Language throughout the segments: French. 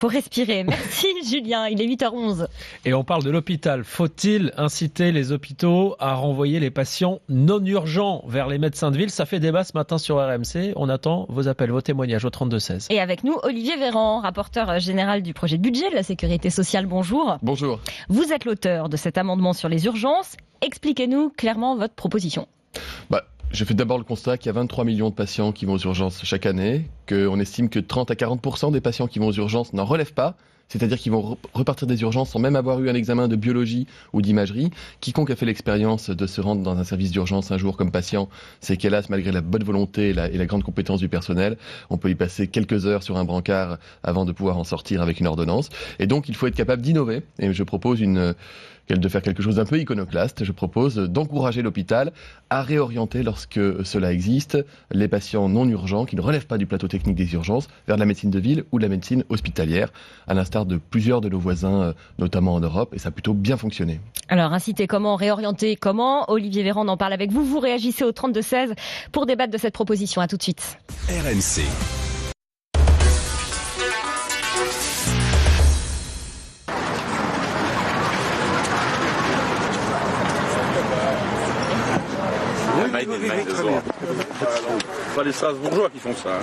Faut respirer. Merci Julien, il est 8h11. Et on parle de l'hôpital. Faut-il inciter les hôpitaux à renvoyer les patients non urgents vers les médecins de ville? Ça fait débat ce matin sur RMC. On attend vos appels, vos témoignages au 32-16. Et avec nous, Olivier Véran, rapporteur général du projet de budget de la Sécurité sociale. Bonjour. Bonjour. Vous êtes l'auteur de cet amendement sur les urgences. Expliquez-nous clairement votre proposition. Je fais d'abord le constat qu'il y a 23 millions de patients qui vont aux urgences chaque année, qu'on estime que 30 à 40% des patients qui vont aux urgences n'en relèvent pas, c'est-à-dire qu'ils vont repartir des urgences sans même avoir eu un examen de biologie ou d'imagerie. Quiconque a fait l'expérience de se rendre dans un service d'urgence un jour comme patient, c'est qu'hélas, malgré la bonne volonté et la grande compétence du personnel, on peut y passer quelques heures sur un brancard avant de pouvoir en sortir avec une ordonnance. Et donc, il faut être capable d'innover. Et je propose de faire quelque chose d'un peu iconoclaste. Je propose d'encourager l'hôpital à réorienter, lorsque cela existe, les patients non urgents qui ne relèvent pas du plateau technique des urgences vers la médecine de ville ou la médecine hospitalière, à l'instar de plusieurs de nos voisins, notamment en Europe, et ça a plutôt bien fonctionné. Alors, inciter comment, réorienter comment? Olivier Véran en parle avec vous. Vous réagissez au 32-16 pour débattre de cette proposition. À tout de suite. RMC. C'est pas les Strasbourgeois qui font ça.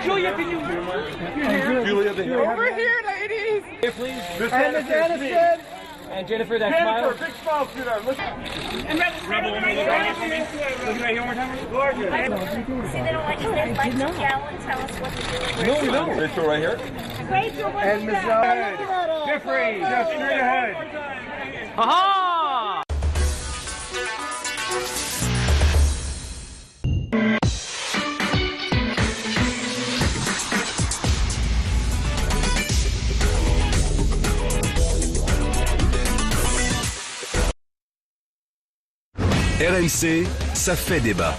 Julia, can you? Julia, over here, ladies. Here, please. Miss Aniston. And Jennifer, that smile. Big smile to them. And Rebel, look right here one more time. Gorgeous. See, they don't like to like to yell and tell us what to do. No, we don't. Rachel, right here. Rachel, what's And Miss Jeffrey, just straight ahead. Aha! RMC, ça fait débat.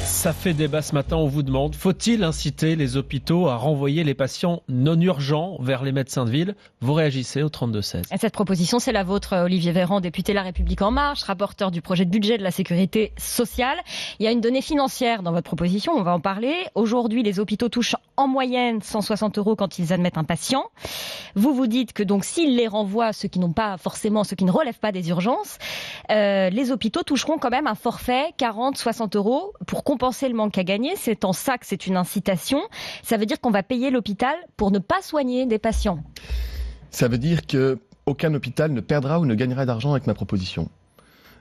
Ça fait débat ce matin, on vous demande, faut-il inciter les hôpitaux à renvoyer les patients non urgents vers les médecins de ville? Vous réagissez au 32-16. Et cette proposition, c'est la vôtre, Olivier Véran, député La République En Marche, rapporteur du projet de budget de la Sécurité sociale. Il y a une donnée financière dans votre proposition, on va en parler. Aujourd'hui, les hôpitaux touchent en moyenne 160 € quand ils admettent un patient. Vous dites que donc s'ils les renvoient, ceux qui ne relèvent pas des urgences, les hôpitaux toucheront quand même un forfait 40-60 € pour compenser le manque à gagner. C'est en ça que c'est une incitation. Ça veut dire qu'on va payer l'hôpital pour ne pas soigner des patients. Ça veut dire qu'aucun hôpital ne perdra ou ne gagnera d'argent avec ma proposition.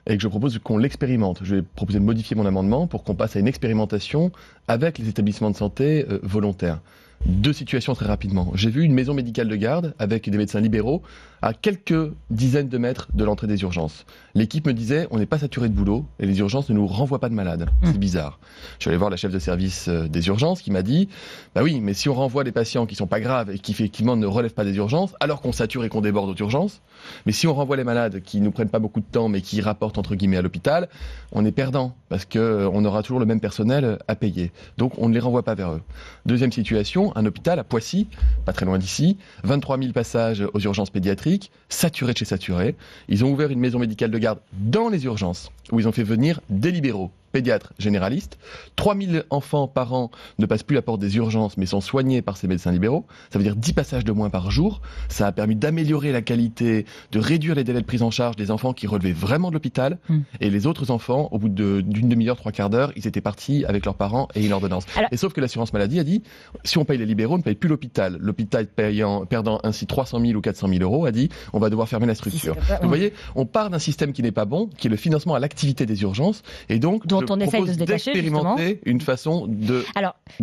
Et que je propose qu'on l'expérimente. Je vais proposer de modifier mon amendement pour qu'on passe à une expérimentation avec les établissements de santé volontaires. Deux situations très rapidement. J'ai vu une maison médicale de garde avec des médecins libéraux à quelques dizaines de mètres de l'entrée des urgences. L'équipe me disait, on n'est pas saturé de boulot et les urgences ne nous renvoient pas de malades. C'est bizarre. Je suis allé voir la chef de service des urgences qui m'a dit, bah oui, mais si on renvoie des patients qui sont pas graves et qui effectivement ne relèvent pas des urgences, alors qu'on sature et qu'on déborde aux urgences, mais si on renvoie les malades qui nous prennent pas beaucoup de temps mais qui rapportent entre guillemets à l'hôpital, on est perdant parce que on aura toujours le même personnel à payer. Donc on ne les renvoie pas vers eux. Deuxième situation, un hôpital à Poissy, pas très loin d'ici, 23 000 passages aux urgences pédiatriques, saturé de chez saturé. Ils ont ouvert une maison médicale de garde dans les urgences où ils ont fait venir des libéraux pédiatres généralistes. 3000 enfants par an ne passent plus la porte des urgences, mais sont soignés par ces médecins libéraux. Ça veut dire 10 passages de moins par jour. Ça a permis d'améliorer la qualité, de réduire les délais de prise en charge des enfants qui relevaient vraiment de l'hôpital. Et les autres enfants, au bout d'une demi-heure, 3/4 d'heure, ils étaient partis avec leurs parents et une ordonnance. Et sauf que l'assurance maladie a dit, si on paye les libéraux, on ne paye plus l'hôpital. L'hôpital perdant ainsi 300 000 ou 400 000 euros, a dit, on va devoir fermer la structure. Vous voyez, on part d'un système qui n'est pas bon, qui est le financement à l'activité des urgences, et donc dont on essaye de se détacher, justement. D'expérimenter une façon de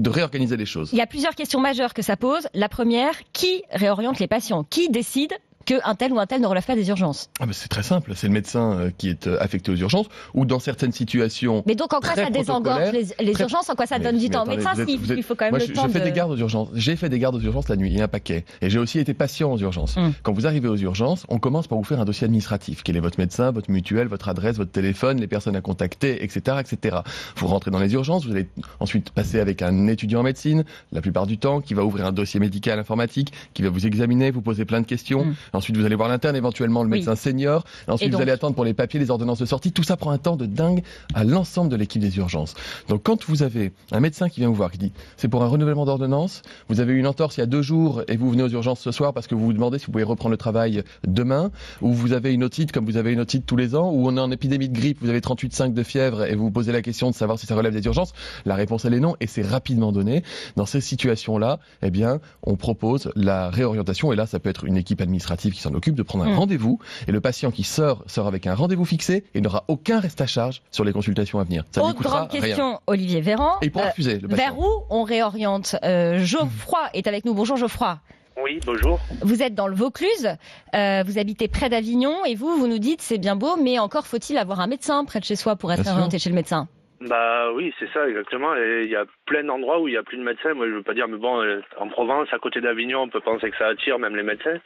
réorganiser les choses. Il y a plusieurs questions majeures que ça pose. La première, qui réoriente les patients? Qui décide qu'un tel ou un tel ne relève pas des urgences? C'est très simple, c'est le médecin qui est affecté aux urgences, ou dans certaines situations. Mais donc en quoi ça désengorge les urgences? En quoi ça donne du temps au médecin? Il faut quand même le temps je fais des gardes aux urgences. J'ai fait des gardes aux urgences la nuit, il y a un paquet. Et j'ai aussi été patient aux urgences. Quand vous arrivez aux urgences, on commence par vous faire un dossier administratif. Quel est votre médecin, votre mutuelle, votre adresse, votre téléphone, les personnes à contacter, etc., etc. Vous rentrez dans les urgences, vous allez ensuite passer avec un étudiant en médecine, la plupart du temps, qui va ouvrir un dossier médical informatique, qui va vous examiner, vous poser plein de questions. Ensuite, vous allez voir l'interne, éventuellement le médecin senior. Ensuite, vous allez attendre pour les papiers, les ordonnances de sortie. Tout ça prend un temps de dingue à l'ensemble de l'équipe des urgences. Donc, quand vous avez un médecin qui vient vous voir, qui dit c'est pour un renouvellement d'ordonnance, vous avez eu une entorse il y a 2 jours et vous venez aux urgences ce soir parce que vous vous demandez si vous pouvez reprendre le travail demain, ou vous avez une otite comme vous avez une otite tous les ans, ou on est en épidémie de grippe, vous avez 38,5 de fièvre et vous vous posez la question de savoir si ça relève des urgences, la réponse elle est non et c'est rapidement donné. Dans ces situations-là, eh bien, on propose la réorientation et là, ça peut être une équipe administrative qui s'en occupe de prendre un rendez-vous et le patient qui sort avec un rendez-vous fixé et n'aura aucun reste à charge sur les consultations à venir. Ça Autre grande question, rien. Olivier Véran. Et il pourra refuser le patient. Vers où on réoriente? Geoffroy est avec nous. Bonjour Geoffroy. Oui, bonjour. Vous êtes dans le Vaucluse, vous habitez près d'Avignon et vous nous dites c'est bien beau, mais encore faut-il avoir un médecin près de chez soi pour être orienté chez le médecin? Bah oui, c'est ça, exactement. Et il y a plein d'endroits où il n'y a plus de médecins. Moi, je veux pas dire, mais bon, en Provence, à côté d'Avignon, on peut penser que ça attire même les médecins.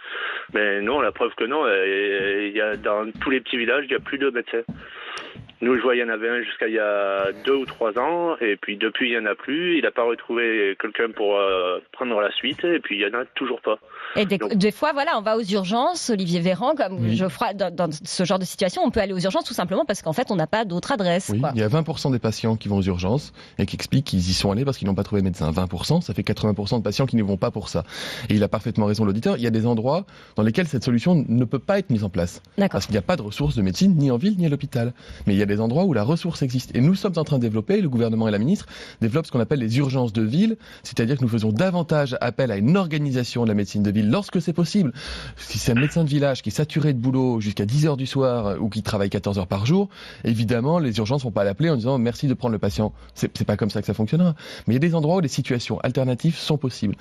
Mais non, la preuve que non. Il y a dans tous les petits villages, il n'y a plus de médecins. Nous, je vois, il y en avait un jusqu'à il y a 2 ou 3 ans, et puis depuis, il n'y en a plus. Il n'a pas retrouvé quelqu'un pour prendre la suite, et puis il n'y en a toujours pas. Et des fois, voilà, on va aux urgences, Olivier Véran, comme Geoffroy, dans ce genre de situation, on peut aller aux urgences tout simplement parce qu'en fait, on n'a pas d'autre adresse. Oui, il y a 20% des patients qui vont aux urgences et qui expliquent qu'ils y sont allés parce qu'ils n'ont pas trouvé de médecin. 20%, ça fait 80% de patients qui ne vont pas pour ça. Et il a parfaitement raison, l'auditeur. Il y a des endroits dans lesquels cette solution ne peut pas être mise en place. Parce qu'il n'y a pas de ressources de médecine ni en ville ni à l'hôpital. Mais il y a des endroits où la ressource existe. Et nous sommes en train de développer, le gouvernement et la ministre développent ce qu'on appelle les urgences de ville, c'est-à-dire que nous faisons davantage appel à une organisation de la médecine de ville lorsque c'est possible. Si c'est un médecin de village qui est saturé de boulot jusqu'à 10h du soir ou qui travaille 14 heures par jour, évidemment, les urgences vont pas l'appeler en disant merci de prendre le patient. C'est pas comme ça que ça fonctionnera. Mais il y a des endroits où les situations alternatives sont possibles.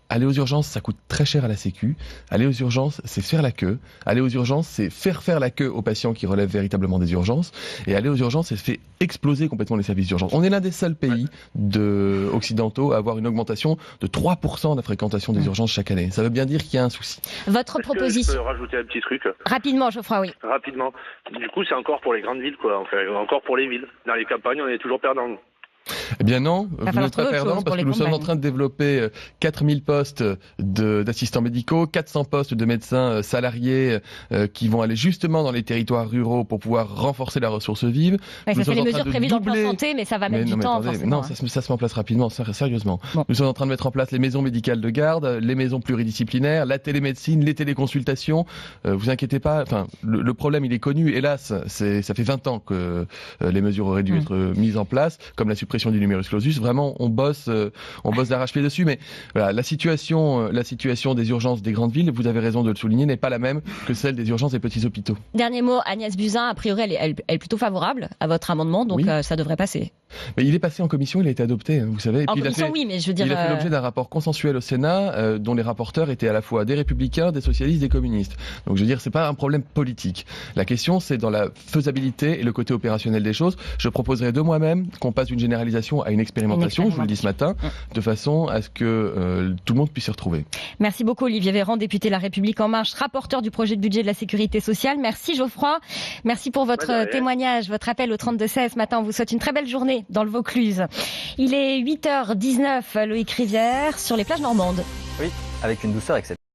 Aller aux urgences, ça coûte très cher à la Sécu. Aller aux urgences, c'est faire la queue. Aller aux urgences, c'est faire la queue aux patients qui relèvent véritablement des urgences. Et aller aux urgences, c'est fait exploser complètement les services d'urgence. On est l'un des seuls pays occidentaux à avoir une augmentation de 3% de la fréquentation des urgences chaque année. Ça veut bien dire qu'il y a un souci. Votre proposition. Je peux rajouter un petit truc. Rapidement, Geoffroy, oui. Rapidement. Du coup, c'est encore pour les grandes villes, quoi. Enfin, encore pour les villes. Dans les campagnes, on est toujours perdants. Eh bien non, vous n'êtes pas perdant parce que nous sommes en train de développer 4000 postes d'assistants médicaux, 400 postes de médecins salariés qui vont aller justement dans les territoires ruraux pour pouvoir renforcer la ressource vive. Ouais, ça fait les mesures prévues dans le plan santé, mais ça va mettre du temps. Non, ça se met en place rapidement, sérieusement. Bon. Nous sommes en train de mettre en place les maisons médicales de garde, les maisons pluridisciplinaires, la télémédecine, les téléconsultations. Vous inquiétez pas, enfin, le problème il est connu, hélas, ça fait 20 ans que les mesures auraient dû être mises en place, comme la suppression du numerus clausus. Vraiment, on bosse d'arrache-pied dessus. Mais voilà, la situation des urgences des grandes villes, vous avez raison de le souligner, n'est pas la même que celle des urgences des petits hôpitaux. Dernier mot, Agnès Buzyn, a priori, elle est plutôt favorable à votre amendement, donc ça devrait passer. Mais il est passé en commission, il a été adopté, vous savez. Et en commission, oui, mais je veux dire... Il a fait l'objet d'un rapport consensuel au Sénat, dont les rapporteurs étaient à la fois des républicains, des socialistes, des communistes. Donc je veux dire, c'est pas un problème politique. La question, c'est dans la faisabilité et le côté opérationnel des choses. Je proposerai de moi-même qu'on passe d'une généralisation à une expérimentation, je vous le dis ce matin, de façon à ce que tout le monde puisse s'y retrouver. Merci beaucoup Olivier Véran, député La République En Marche, rapporteur du projet de budget de la Sécurité sociale. Merci Geoffroy, merci pour votre témoignage, votre appel au 32-16 ce matin. On vous souhaite une très belle journée dans le Vaucluse. Il est 8h19, Loïc Rivière, sur les plages normandes. Oui, avec une douceur exceptionnelle.